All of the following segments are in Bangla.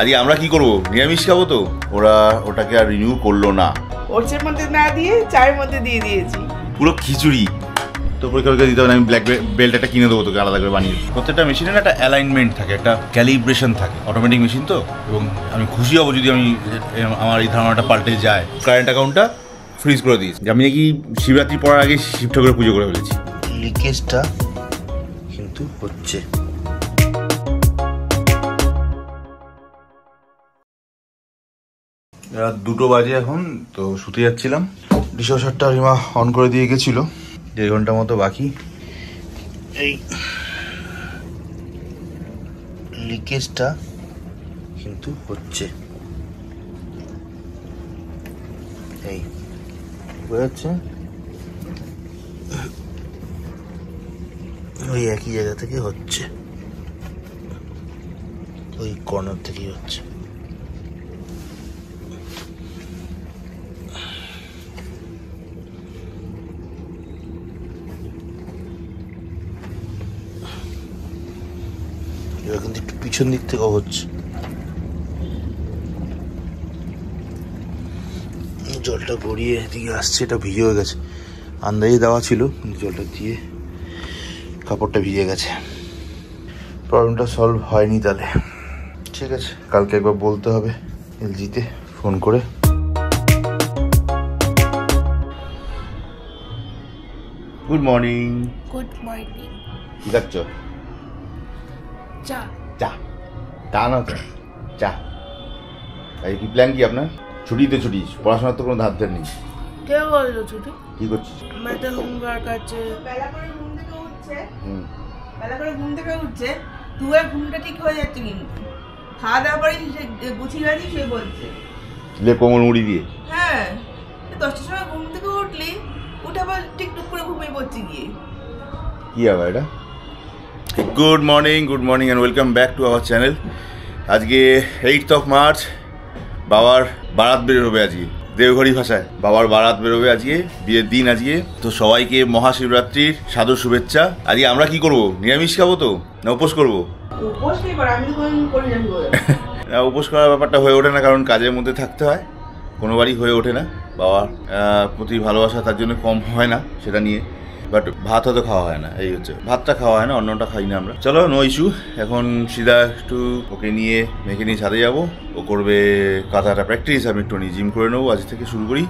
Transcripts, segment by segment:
আজকে আমরা কি করব, নিরামিষ খাবো তো। ওরা ওটাকে আর রিনিউ করলো না, ওটসের মধ্যে না দিয়ে চায়ের মধ্যে দিয়ে দিয়েছি পুরো খিচুড়ি। তো পরীক্ষা দিতে হবে, আমি ব্ল্যাক বেল্ট একটা কিনে দেবো তোকে আলাদা করে বানিয়ে। প্রত্যেকটা মেশিনের একটা অ্যালাইনমেন্ট থাকে, একটা ক্যালিব্রেশন থাকে, অটোমেটিক মেশিন তো। এবং আমি খুশি হব যদি আমার এই ধারণাটা পাল্টে যায়। কারেন্ট অ্যাকাউন্টটা ফ্রিজ করে দিয়েছি। আমি নাকি শিবরাত্রি পড়ার আগে শিব ঠাকুরের পুজো করে ফেলেছি। লিকেজটা কিন্তু হচ্ছে। রাত 2টো বাজে এখন, তো শুতে যাচ্ছিলাম। ডিশওয়াশারটা রিমা অন করে দিয়ে গেছিল, 1.5 ঘন্টা মতো বাকি। এই লিকেজটা কিন্তু হচ্ছে, এই বোঝা যাচ্ছে, ওই একই জায়গা থেকে হচ্ছে, ওই কর্নার থেকেই হচ্ছে। এবার কিন্তু একটু পিছন দিক থেকেও হচ্ছে। জলটা গড়িয়ে এদিকে আসছে, এটা ভিজে হয়ে গেছে। আন্দাজে দেওয়া ছিল, কিন্তু জলটা দিয়ে কাপড়টা ভিজে গেছে। প্রবলেমটা সলভ হয়নি তাহলে। ঠিক আছে, কালকে একবার বলতে হবে এলজিতে ফোন করে। Good morning. Good morning. কি খাচ্ছ? চা। চা? চা না, চা চা। এই কি প্ল্যান কি আপনার? ছুটিতে ছুটি, পড়াশোনার তো কোনো ধার ধার নেই। কে বললো ছুটি? কি করছিস? আমাদের হোমওয়ার্ক আছে। বেলা করে ঘুম থেকে উঠছে, তুই ঘুমটা ঠিক হয়ে যাচ্ছে, কিন্তু খাওয়া দাওয়া পরে গুছিয়ে গেছি সে বলছে লে কোমল মুড়ি দিয়ে। হ্যাঁ, 10টার সময় ঘুম থেকে উঠলি, উঠে আবার টিকটুক করে ঘুমিয়ে পড়ছি গিয়ে। কি আবার এটা? Good morning and welcome back to our channel. আজকে 8th of March, বাবার বারাত বেরোবে আজকে। দেওঘড়ি ভাষায় বাবার বারাত বেরোবে আজকে, বিয়ের দিন আজকে। তো সবাইকে মহাশিবরাত্রির সাদর শুভেচ্ছা। আজকে আমরা কি করব, নিরামিষ খাবো তো না উপোস করবো? উপোস কি করে, আমি তো কোনদিন করি না। না, উপোস করার ব্যাপারটা হয়ে ওঠে না, কারণ কাজের মধ্যে থাকতে হয়, কোনোবারই হয়ে ওঠে না। বাবার প্রতি ভালোবাসা তার জন্য কম হয় না সেটা নিয়ে। বাট ভাত হয়তো খাওয়া হয় না, এই হচ্ছে, ভাতটা খাওয়া হয় না, অন্যটা খাই না আমরা। চলো, নো ইস্যু। এখন সিধা একটু ওকে নিয়ে মেয়েকে নিয়ে ছাদে যাবো। ও করবে কাঁথাটা প্র্যাকটিস, আমি একটু জিম করে নেবো। আজ থেকে শুরু করি।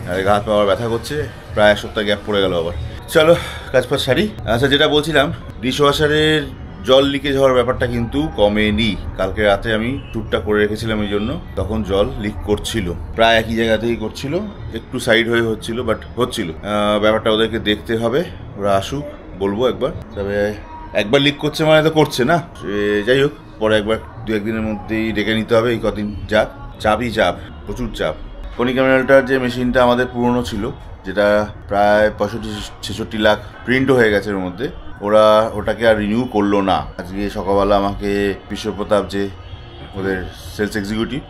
আর হাত পা আবার ব্যথা করছে, প্রায় 1 সপ্তাহ গ্যাপ পড়ে গেল আবার। চলো কাজ পাজ সারি। আচ্ছা, যেটা বলছিলাম, ডিশওয়াশারের জল লিকেজ হওয়ার ব্যাপারটা কিন্তু কমেনি। কালকে রাতে আমি ট্যুরটা করে রেখেছিলাম এই জন্য, তখন জল লিক করছিল, প্রায় একই জায়গা থেকেই করছিল, একটু সাইড হয়ে হচ্ছিল, বাট হচ্ছিল। ব্যাপারটা ওদেরকে দেখতে হবে, ওরা আসুক, বলবো একবার। তবে একবার লিক করছে মানে তো করছে না, যাই হোক, পরে একবার 2-1 দিনের মধ্যেই ডেকে নিতে হবে। এই কদিন যাক, চাপই চাপ, প্রচুর চাপ। কণিকা মিনারেলটার যে মেশিনটা আমাদের পুরনো ছিল, যেটা প্রায় 65-66 লাখ প্রিন্টও হয়ে গেছে এর মধ্যে, ওরা ওটাকে আর রিনিউ করলো না। আজকে সকালবেলা আমাকে বিশ্বপ্রতাপ, যে ওদের সেলস এক্সিকিউটিভ,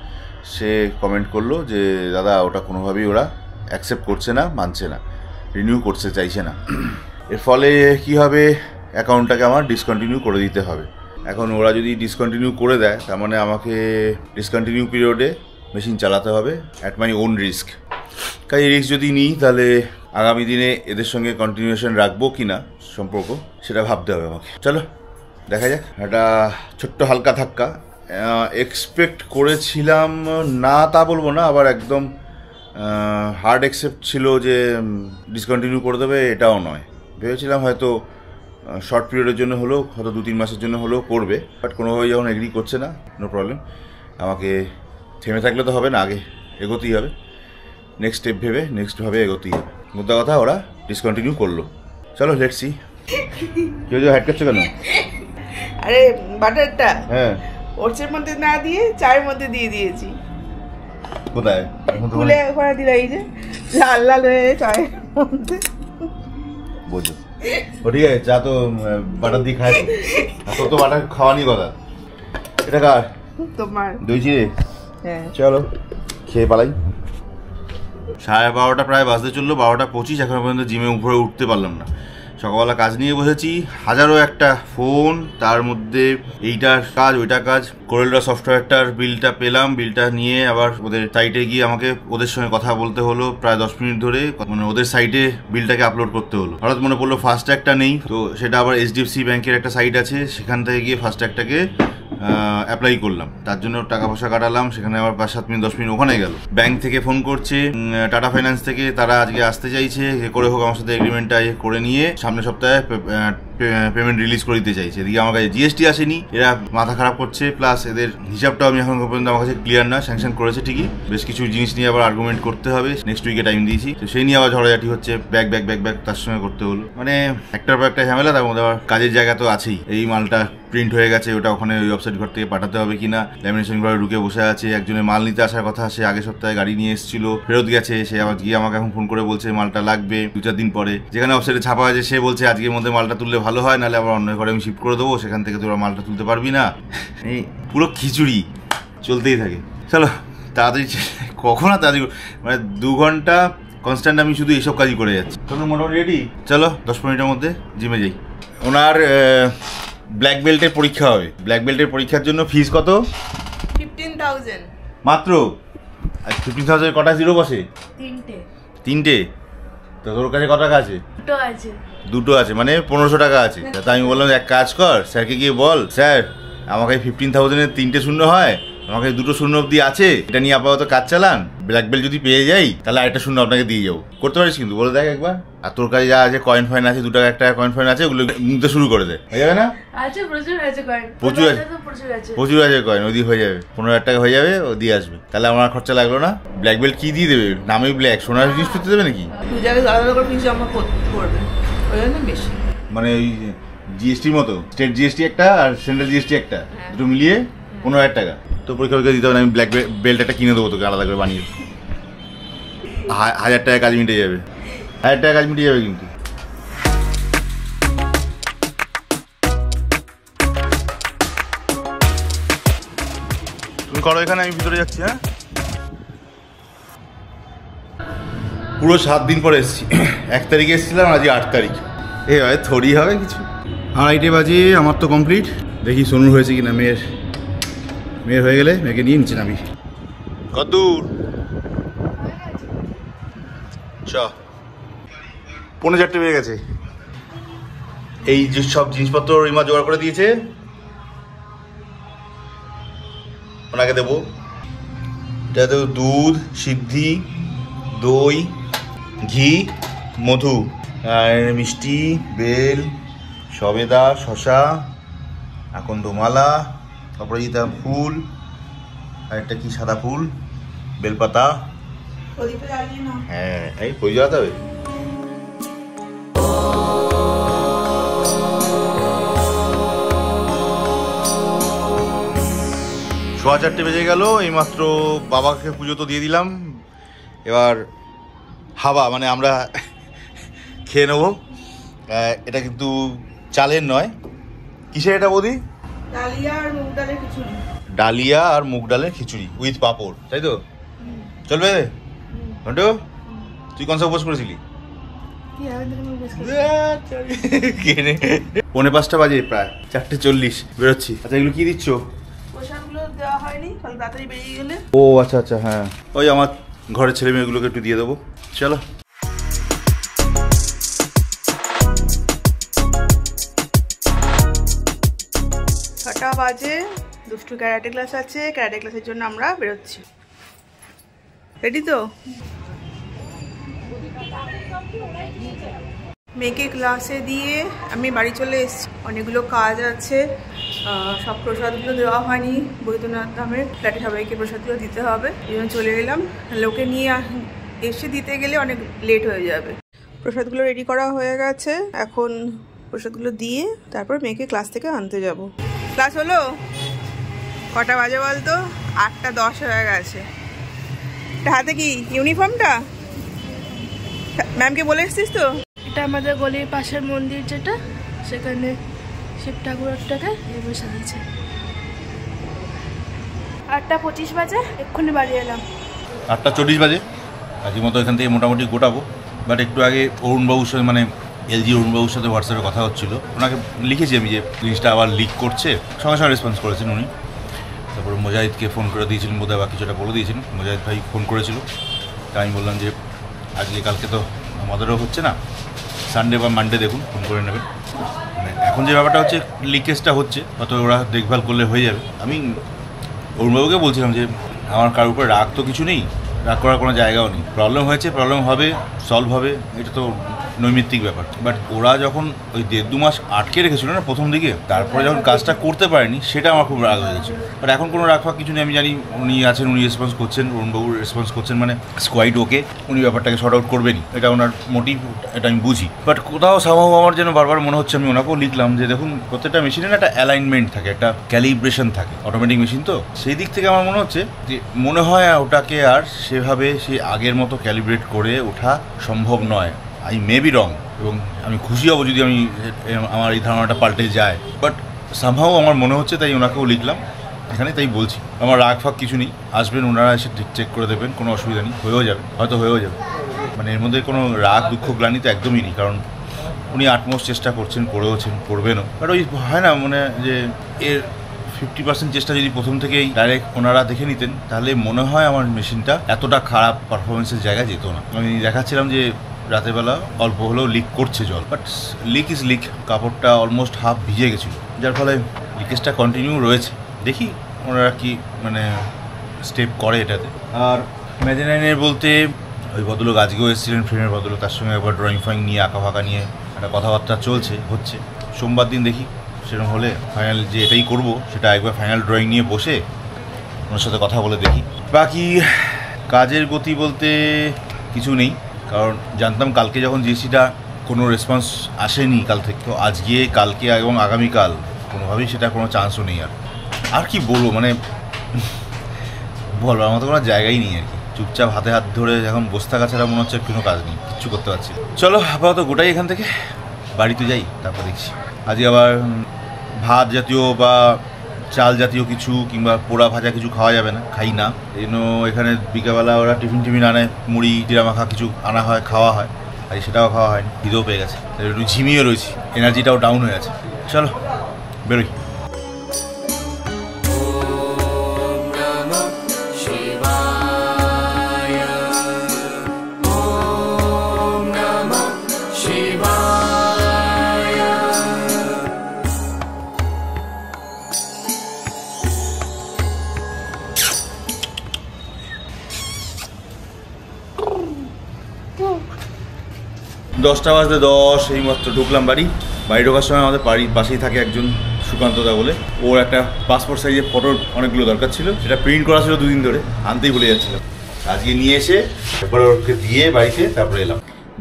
সে কমেন্ট করলো যে দাদা, ওটা কোনোভাবেই ওরা অ্যাকসেপ্ট করছে না, মানছে না, রিনিউ করতে চাইছে না। এর ফলে কি হবে, অ্যাকাউন্টটাকে আমার ডিসকন্টিনিউ করে দিতে হবে। এখন ওরা যদি ডিসকন্টিনিউ করে দেয়, তার মানে আমাকে ডিসকন্টিনিউ পিরিয়ডে মেশিন চালাতে হবে অ্যাট মাই ওন রিস্ক। কাজে রিস্ক যদি নিই, তাহলে আগামী দিনে এদের সঙ্গে কন্টিনিউশন রাখবো কি না সম্পর্ক, সেটা ভাবতে হবে আমাকে। চলো দেখা যাক। একটা ছোট্ট হালকা ধাক্কা এক্সপেক্ট করেছিলাম না, তা বলবো না, আবার একদম হার্ড অ্যাকসেপ্ট ছিল যে ডিসকন্টিনিউ করে দেবে, এটাও নয়। ভেবেছিলাম হয়তো শর্ট পিরিয়ডের জন্য হলেও, হয়তো 2-3 মাসের জন্য হলেও করবে, বাট কোনোভাবেই যখন এগ্রি করছে না, নো প্রবলেম। আমাকে থেমে থাকলে তো হবে না, আগে এগোতেই হবে, নেক্সট স্টেপ ভেবে নেক্সটভাবে এগোতেই হবে। মুদ্রা কথা, ওরা ডিসকন্টিনিউ করলো। চলো লেটস সি। কেউ যে হ্যাড করছো কেন? আরে বাটারটা হ্যাঁ, ওটসের মধ্যে না দিয়ে চায়ের মধ্যে দিয়ে দিয়েছি। কোথায়? খুলে ওখানে দিল, এই যে লাল লাল হয়ে চায়ের মধ্যে। বোঝো, ও ঠিক আছে, চা তো বাটার দিয়ে খায় তো, তো বাটার খাওয়ানি কথা। এটা কার? তোমার। দই চিড়ে? হ্যাঁ। চলো খেয়ে পালাই। 12:30 প্রায় বাজতে চললো, 12:25, এখনো পর্যন্ত জিমে উপরে উঠতে পারলাম না। সকালবেলা কাজ নিয়ে বসেছি, হাজারো একটা ফোন, তার মধ্যে এইটার কাজ ওইটা কাজ। কোরেলড্র সফটওয়্যারটার বিলটা পেলাম, বিলটা নিয়ে আবার ওদের সাইটে গিয়ে আমাকে ওদের সঙ্গে কথা বলতে হলো প্রায় 10 মিনিট ধরে, মানে ওদের সাইটে বিলটাকে আপলোড করতে হলো। হঠাৎ মনে পড়লো ফাস্ট্যাগটা নেই, তো সেটা আবার HDFC ব্যাংকের একটা সাইট আছে, সেখান থেকে গিয়ে ফাস্ট্যাগটাকে অ্যাপ্লাই করলাম। তার জন্য টাকা পয়সা কাটালাম, সেখানে আবার 5-7 মিনিট 10 মিনিট ওখানে গেল। ব্যাংক থেকে ফোন করছে, টাটা ফাইন্যান্স থেকে, তারা আজকে আসতে চাইছে, এ করে হোক আমার সাথে এগ্রিমেন্টটা করে নিয়ে সামনের সপ্তাহে পেমেন্ট রিলিজ করে দিতে চাইছে। এদিকে আমার কাছে GST আসেনি, এরা মাথা খারাপ করছে, প্লাস এদের হিসাবটাও আমি এখন পর্যন্ত আমার কাছে ক্লিয়ার না। স্যাংশন করেছে ঠিকই, বেশ কিছু জিনিস নিয়ে আবার আর্গুমেন্ট করতে হবে, নেক্সট উইকে টাইম দিয়েছি, তো সেই নিয়ে আবার ঝড়াঝাটি হচ্ছে, ব্যাক তার সঙ্গে করতে হলো, মানে একটার পর একটা ঝামেলা। তার মধ্যে আবার কাজের জায়গা তো আছেই, এই মালটা প্রিন্ট হয়ে গেছে, ওটা ওখানে ওই ওয়েবসাইট ঘর থেকে পাঠাতে হবে কিনা, ল্যামিনেশন ঘরে ঢুকে বসে আছে। একজনের মাল নিতে আসার কথা, সে আগের সপ্তাহে গাড়ি নিয়ে এসেছিল, ফেরত গেছে, সে আবার গিয়ে আমাকে এখন ফোন করে বলছে মালটা লাগবে 2-4 দিন পরে। যেখানে ওয়েবসাইটে ছাপা হয়েছে সে বলছে আজকের মধ্যে মালটা তুললে ভালো হয়, নাহলে আবার অন্য ঘরে আমি শিফট করে দেবো, সেখান থেকে তোরা মালটা তুলতে পারবি না। এই পুরো খিচুড়ি চলতেই থাকে। চলো তাড়াতাড়ি, কখন আর তাড়াতাড়ি, মানে 2 ঘন্টা কনস্ট্যান্ট আমি শুধু এইসব কাজই করে যাচ্ছি। চলো মোটামুটি রেডি, চলো 10 মিনিটের মধ্যে জিমে যাই। ওনার ব্ল্যাক বেল্টের পরীক্ষা হবে, ব্ল্যাক বেল্টের পরীক্ষার জন্য ফিস কত? 15,000 মাত্র। আর 15,000 কটা জিরো বসে? 3টে। তো তোর কাছে কত টাকা আছে? 2টো আছে, মানে 1500 টাকা আছে। তা আমি বললাম এক কাজ কর, স্যারকে গিয়ে বল, স্যার আমাকে 15,000-এর 3টে শূন্য হয়, আমাকে 2টো শূন্য অব্দি আছে, এটা নিয়ে আপাতত কাজ চালান, ব্ল্যাক বেল্ট যদি পেয়ে যাই তাহলে আরেকটা শূন্য আপনাকে দিয়ে যাবো। করতে পারিস কিন্তু, বলে দেখ একবার। আর তোর কাছে যা আছে কয়েন ফয়েন আছে, 2 টাকা 1 টাকা কয়েন ফয়েন আছে, ওগুলো নিতে শুরু করে দে, হয়ে যাবে না? আচ্ছা, প্রচুর আছে কয়েন, প্রচুর আছে কয়েন, ওই দিয়ে হয়ে যাবে, 15,000 টাকা হয়ে যাবে, ও দিয়ে আসবে। তাহলে আমার খরচা লাগলো না। ব্ল্যাক বেল্ট কি দিয়ে দেবে? নামে ব্ল্যাক, সোনার জিনিস করতে দেবে নাকি? 2 জায়গায় আলাদা করে ফিস জমা করবে, ওই জন্য বেশি। মানে ওই GST মতো, স্টেট GST একটা আর সেন্ট্রাল GST একটা, দুটো মিলিয়ে 15,000 টাকা। তো পরীক্ষা দিতে হবে, আমি ব্ল্যাক বেল্ট একটা কিনে দেবো তোকে আলাদা করে বানিয়ে। 1000 টাকা কাজ মিটে যাবে, 1000 টাকা কাজ মিটে যাবে কিন্তু। তুমি করো এখানে, আমি ভিতরে যাচ্ছি। হ্যাঁ, পুরো 7 দিন পরে এসেছি। 1 তারিখে এসেছিলাম, আজকে 8 তারিখ। এ হয় থরি হবে কিছু। 2:30 বাজে, আমার তো কমপ্লিট। দেখি সোনুর হয়েছে কিনা। মেয়ের হয়ে গেলে মেয়েকে নিয়ে নিচে নামি। কতদূর? চ 4:45 বেজে গেছে। এই যে সব জিনিসপত্র রিমা জোগাড় করে দিয়েছে, ওনাকে দেবো। এটাতে দুধ, সিদ্ধি, দই, ঘি, মধু, আর মিষ্টি, বেল, সবেদা, শশা, আকন্দমালা, অপরাজিতা ফুল, আর একটা কি সাদা ফুল, বেলপাতা। হ্যাঁ, এই পই জ্বালাতে হবে। সোয়া 4টে বেজে গেল। এইমাত্র বাবাকে পুজো তো দিয়ে দিলাম, এবার হাওয়া মানে আমরা খেয়ে নেবো। এটা কিন্তু চালের নয়, কিসের এটা বৌদি? ডালিয়া আর মুগ ডালের খিচুড়ি। ডালিয়া আর মুগ ডালের খিচুড়ি উইথ পাঁপড়, তাই তো? চলবে ঘন্টু? তুই কোন সব উপোস করেছিলি? 4:45 বাজে, প্রায় 4:40 বেরোচ্ছি। আচ্ছা, এগুলো কি দিচ্ছ? পোশাকগুলো দেওয়া হয়নি, তাহলে তাড়াতাড়ি বেরিয়ে গেলে। ও আচ্ছা আচ্ছা, হ্যাঁ, ওই আমার ঘরের ছেলে মেয়েগুলোকে একটু দিয়ে দেবো। চলো। ছটা বাজে, দুষ্টু ক্যারাটে ক্লাস আছে, ক্যারাটে ক্লাসের জন্য আমরা বেরোচ্ছি। রেডি তো? মেয়েকে ক্লাসে দিয়ে আমি বাড়ি চলে এসেছি। অনেকগুলো কাজ আছে, সব প্রসাদগুলো দেওয়া হয়নি। বৈদ্যনাথ ধামের ফ্ল্যাটে সবাইকে প্রসাদগুলো দিতে হবে, এই জন্য চলে গেলাম। লোকে নিয়ে এসে দিতে গেলে অনেক লেট হয়ে যাবে। প্রসাদগুলো রেডি করা হয়ে গেছে, এখন প্রসাদগুলো দিয়ে তারপর মেয়েকে ক্লাস থেকে আনতে যাব। ক্লাস হলো? কটা বাজে বলতো? 8:10 হয়ে গেছে। এটা হাতে কি ইউনিফর্মটা? ম্যামকে বলে এসছিস তো? এটা আমাদের গলির পাশের মন্দির, যেটা সেখানে শিব ঠাকুরটাকে এবার সাজিয়েছে। 8:25 বাজে, এক্ষুনি বাড়ি এলাম। 8:40 বাজে। আজকের মতো এখান থেকে মোটামুটি গোটাবো, বাট একটু আগে অরুণবাবুর সঙ্গে মানে এলজি অরুণবাবুর সাথে হোয়াটসঅ্যাপে কথা হচ্ছিল, ওনাকে লিখেছি আমি যে জিনিসটা আবার লিক করছে, সঙ্গে সঙ্গে রেসপন্স করেছেন উনি। তারপরে মোজাহিদকে ফোন করে দিয়েছিলেন বোধহয়, বা কিছুটা বলে দিয়েছিলেন। মোজাহিদ ভাই ফোন করেছিল, তাই আমি বললাম যে আজকে কালকে তো আমাদেরও হচ্ছে না, সানডে বা মানডে দেখুন, ফোন করে নেবেন। মানে এখন যে ব্যাপারটা হচ্ছে লিকেজটা হচ্ছে, হয়তো ওরা দেখভাল করলে হয়ে যাবে। আমি অরুণবাবুকে বলছিলাম যে আমার কারোর উপরে রাগ তো কিছু নেই, রাগ করার কোনো জায়গাও নেই। প্রবলেম হয়েছে, প্রবলেম হবে, সলভ হবে, এটা তো নৈমিত্তিক ব্যাপার। বাট ওরা যখন ওই 1.5-2 মাস আটকে রেখেছিল না প্রথম দিকে, তারপরে যখন কাজটা করতে পারেনি, সেটা আমার খুব রাগ হয়ে গেছিলো। বাট এখন কোনো রাগ ফাগ কিছু নেই, আমি জানি উনি আছেন, উনি রেসপন্স করছেন, অরুণবাবু রেসপন্স করছেন, মানে স্কোয়াইড ওকে, উনি ব্যাপারটাকে শর্ট আউট করবেনই, এটা ওনার মোটিভ, এটা আমি বুঝি। বাট কোথাও সামহাও আমার যেন বারবার মনে হচ্ছে, আমি ওনাকেও লিখলাম যে দেখুন প্রত্যেকটা মেশিনের একটা অ্যালাইনমেন্ট থাকে, একটা ক্যালিব্রেশন থাকে, অটোমেটিক মেশিন তো, সেই দিক থেকে আমার মনে হচ্ছে যে মনে হয় ওটাকে আর সেভাবে সেই আগের মতো ক্যালিব্রেট করে ওঠা সম্ভব নয়। আই মে বি রং, এবং আমি খুশি হব যদি আমার এই ধারণাটা পাল্টে যায়। বাট সামহাও আমার মনে হচ্ছে, তাই ওনাকেও লিখলাম এখানে, তাই বলছি। আমার রাগ ফাগ কিছু নেই, আসবেন ওনারা এসে ঠিক চেক করে দেবেন, কোনো অসুবিধা নেই, হয়েও যাবে, হয়তো হয়েও যাবে। মানে এর মধ্যে কোনো রাগ দুঃখ গ্লানি তো একদমই নেই, কারণ উনি আটমোস্ট চেষ্টা করছেন, করেওছেন, করবেনও। বাট ওই হয় না মানে যে এর 50% চেষ্টা যদি প্রথম থেকেই ডাইরেক্ট ওনারা দেখে নিতেন, তাহলে মনে হয় আমার মেশিনটা এতটা খারাপ পারফরমেন্সের জায়গায় যেত না। আমি দেখাচ্ছিলাম যে রাতের বেলা অল্প হলেও লিক করছে জল, বাট লিক ইজ লিক, কাপড়টা অলমোস্ট হাফ ভিজে গেছিলো, যার ফলে লিকেজটা কন্টিনিউ রয়েছে। দেখি ওনারা কি মানে স্টেপ করে এটাতে। আর মেজানাইনের বলতে ওই ভদ্রলোক আজকেও এসেছিলেন, ফ্রেমের ভদ্রলোক, তার সঙ্গে একবার ড্রয়িং ফয়িং নিয়ে, আঁকা ফাঁকা নিয়ে একটা কথাবার্তা হচ্ছে। সোমবার দিন দেখি সেরকম হলে ফাইনাল যে এটাই করব, সেটা একবার ফাইনাল ড্রয়িং নিয়ে বসে ওনার সাথে কথা বলে দেখি। বাকি কাজের গতি বলতে কিছু নেই, কারণ জানতাম কালকে যখন জিএসটিটা কোনো রেসপন্স আসেনি কাল থেকে, তো আজকে, কালকে এবং আগামীকাল কোনোভাবেই সেটা কোনো চান্সও নেই। আর কি বলবো, মানে বলবার মতো কোনো জায়গাই নেই আর কি। চুপচাপ হাতে হাত ধরে এখন বসে থাকা ছাড়া মনে হচ্ছে কোনো কাজ নেই, কিচ্ছু করতে পারছি। চলো আপাতত গোটাই এখান থেকে, বাড়িতে যাই, তারপর দেখছি। আজকে আবার ভাত জাতীয় বা চাল জাতীয় কিছু কিংবা পোড়া ভাজা কিছু খাওয়া যাবে না, খাই না। এই জন্য এখানে বিকেলবেলা ওরা টিফিন আনে, মুড়ি জিরা মাখা কিছু আনা হয়, খাওয়া হয়, আর সেটাও খাওয়া হয়নি, খিদেও পেয়ে গেছে, একটু ঝিমিয়ে রয়েছি, এনার্জিটাও ডাউন হয়ে আছে। চলো বেরোই। দশটা বাজতে 10, এইমাত্র ঢুকলাম বাড়ি ঢোকার সময় আমাদের বাড়ির পাশেই থাকে একজন সুকান্তদা বলে, ওর একটা পাসপোর্ট সাইজের ফটোর অনেকগুলো দরকার ছিল, সেটা প্রিন্ট করা ছিল 2 দিন ধরে, আনতেই ভুলে যাচ্ছিলাম। আজকে নিয়ে এসে তারপরে ওকে দিয়ে বাড়িতে তারপরে এলাম।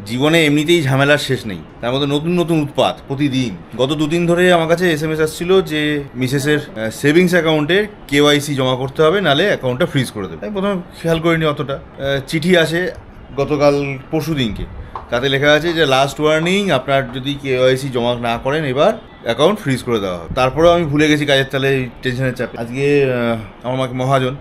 জীবনে এমনিতেই ঝামেলার শেষ নেই, তার মধ্যে নতুন উৎপাত প্রতিদিন। গত 2 দিন ধরে আমার কাছে SMS আসছিল যে মিসেসের সেভিংস অ্যাকাউন্টে KYC জমা করতে হবে, নালে অ্যাকাউন্টটা ফ্রিজ করে দেবে। আমি প্রথমে খেয়াল করিনি অতটা। চিঠি আসে গতকাল পরশু দিনকে, তাতে লেখা আছে যে লাস্ট ওয়ার্নিং, আপনার যদি KYC জমা না করেন এবার অ্যাকাউন্ট ফ্রিজ করে দেওয়া হবে। তারপরেও আমি ভুলে গেছি কাজের তালে, টেনশনের চাপে। আজকে আমার মাকে মহাজন,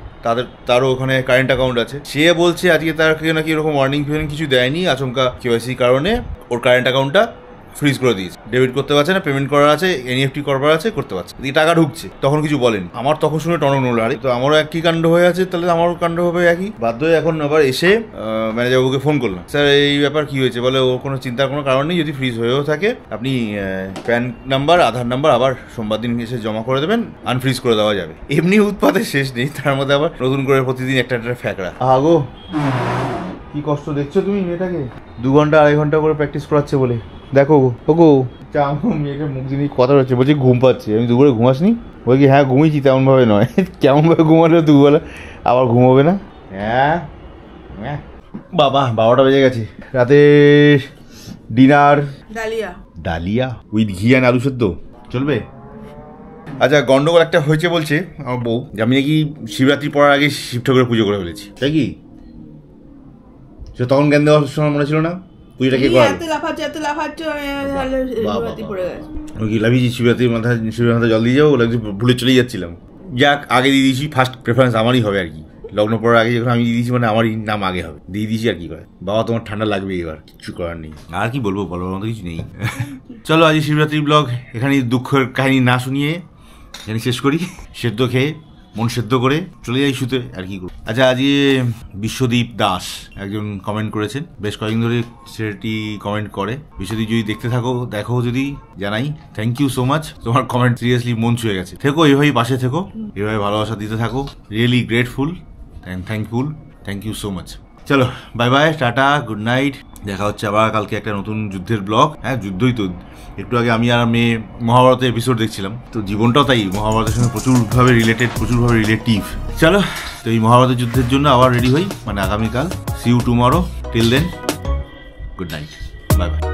তারও ওখানে কারেন্ট অ্যাকাউন্ট আছে, সে বলছে আজকে তার নাকি এরকম ওয়ার্নিং ফিওয়ার্নিং কিছু দেয়নি, আচমকা KYC কারণে ওর কারেন্ট অ্যাকাউন্টটা ফ্রিজ করে দিয়েছে, ডেবিট করতে পারছে না, পেমেন্ট করার আছে, NEFT করবার আছে, করতে পারছে, টাকা ঢুকছে। তখন কিছু বলেনি, আমার তখন শুনে টনক নড়ল, আরে তো আমারও একই কাণ্ড হয়ে আছে, তাহলে আমারও কাণ্ড হবে একই। বাধ্য হয়ে এখন আবার এসে ম্যানেজারবাবুকে ফোন করলাম, স্যার এই ব্যাপার কি হয়েছে? বলে ও কোনো চিন্তার কোনো কারণ নেই, যদি ফ্রিজ হয়েও থাকে আপনি প্যান নাম্বার, আধার নাম্বার আবার সোমবার দিন এসে জমা করে দেবেন, আনফ্রিজ করে দেওয়া যাবে। এমনি উৎপাতের শেষ নেই, তার মধ্যে আবার নতুন করে প্রতিদিন একটা ফ্যাকড়া। আগো কি কষ্ট দেখছো তুমি মেয়েটাকে, 2 ঘন্টা 2.5 ঘন্টা করে প্র্যাকটিস করাচ্ছে বলে। দেখো ওগো মেয়েটার মুখ দিয়ে কথা হচ্ছে, বলছি ঘুম পাচ্ছে। আমি দুপুরে ঘুমাসনি? বলি কি হ্যাঁ ঘুমিয়েছি, তেমনভাবে নয়, কেমনভাবে ঘুমালে দুবেলা আবার ঘুমোবে না। হ্যাঁ বাবা 12টা বেজে গেছে, রাতে ডিনার ডালিয়া উইথ ঘি অ্যান্ড আলু সেদ্ধ চলবে। আচ্ছা গন্ডগোল একটা হয়েছে বলছে আমার বউ, যে আমি নাকি শিবরাত্রি পড়ার আগে শিব ঠাকুরের পুজো করে ফেলেছি, তাই কি? সে তখন জ্ঞান দেওয়ার সময় মনে ছিল না পুজোটা কে করাবে? লাভিয়েছি শিবরাত্রির মাথায় জল দিয়ে যাবো, ভুলে চলেই যাচ্ছিলাম। যাক আগে দিয়ে দিয়েছি, ফার্স্ট প্রেফারেন্স আমারই হবে আর কি। লগ্ন পড়ার আগে যখন আমি দিয়ে দিয়েছি মানে আমারই নাম আগে হবে, দিয়ে দিয়েছি আর কি করে। বাবা তোমার ঠান্ডা লাগবে এবার, কিছু করার নেই। আর কি বলবো, বলার মতো কিছু নেই। চলো আজ শিবরাত্রি ব্লগ এখানে দুঃখের কাহিনী না শুনিয়ে এখানে শেষ করি। সেদ্ধ খেয়ে মন সেদ্ধ করে চলে যাই শুতে, আর কি করব। আচ্ছা, আজকে বিশ্বদীপ দাস একজন কমেন্ট করেছেন, বেশ কয়েকদিন ধরে সেটি কমেন্ট করে। বিশ্বদীপ যদি দেখতে থাকো, দেখো যদি, জানাই থ্যাংক ইউ সো মাচ। তোমার কমেন্ট সিরিয়াসলি মন ছুঁয়ে গেছে। থেকো এভাবেই পাশে থেকো, এভাবে ভালোবাসা দিতে থাকো। Really grateful and thankful. Thank you so much. চলো bye bye, tata, good night. দেখা হচ্ছে আবার কালকে একটা নতুন যুদ্ধের ব্লগ। হ্যাঁ, যুদ্ধই তো। একটু আগে আমি আর মেয়ে মহাভারতের এপিসোড দেখছিলাম, তো জীবনটাও তাই মহাভারতের সঙ্গে প্রচুরভাবে রিলেটেড, প্রচুরভাবে রিলেটিভ। চলো, তো এই মহাভারতের যুদ্ধের জন্য আবার রেডি হই, মানে আগামীকাল। See you tomorrow, till then good night, bye by.